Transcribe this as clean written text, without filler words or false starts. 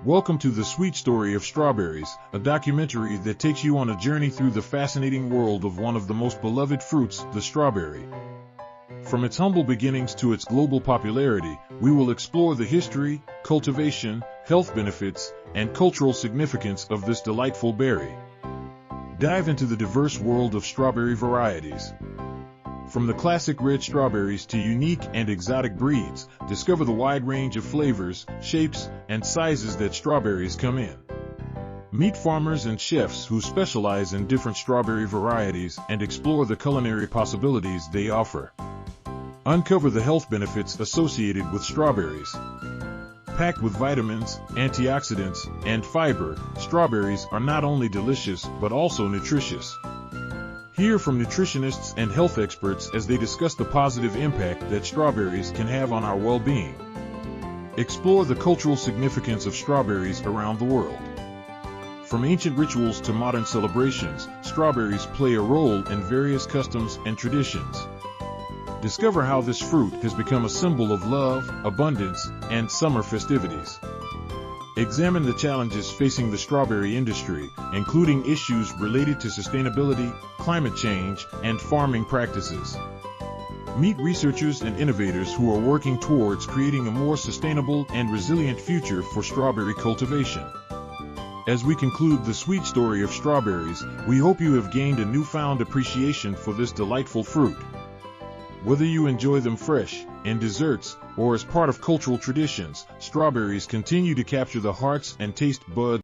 Welcome to The Sweet Story of Strawberries, a documentary that takes you on a journey through the fascinating world of one of the most beloved fruits, the strawberry. From its humble beginnings to its global popularity, we will explore the history, cultivation, health benefits, and cultural significance of this delightful berry. Dive into the diverse world of strawberry varieties. From the classic red strawberries to unique and exotic breeds, discover the wide range of flavors, shapes, and sizes that strawberries come in. Meet farmers and chefs who specialize in different strawberry varieties and explore the culinary possibilities they offer. Uncover the health benefits associated with strawberries. Packed with vitamins, antioxidants, and fiber, strawberries are not only delicious but also nutritious. Hear from nutritionists and health experts as they discuss the positive impact that strawberries can have on our well-being. Explore the cultural significance of strawberries around the world. From ancient rituals to modern celebrations, strawberries play a role in various customs and traditions. Discover how this fruit has become a symbol of love, abundance, and summer festivities. Examine the challenges facing the strawberry industry, including issues related to sustainability, climate change, and farming practices. Meet researchers and innovators who are working towards creating a more sustainable and resilient future for strawberry cultivation. As we conclude the sweet story of strawberries, we hope you have gained a newfound appreciation for this delightful fruit. Whether you enjoy them fresh, in desserts, or as part of cultural traditions, strawberries continue to capture the hearts and taste buds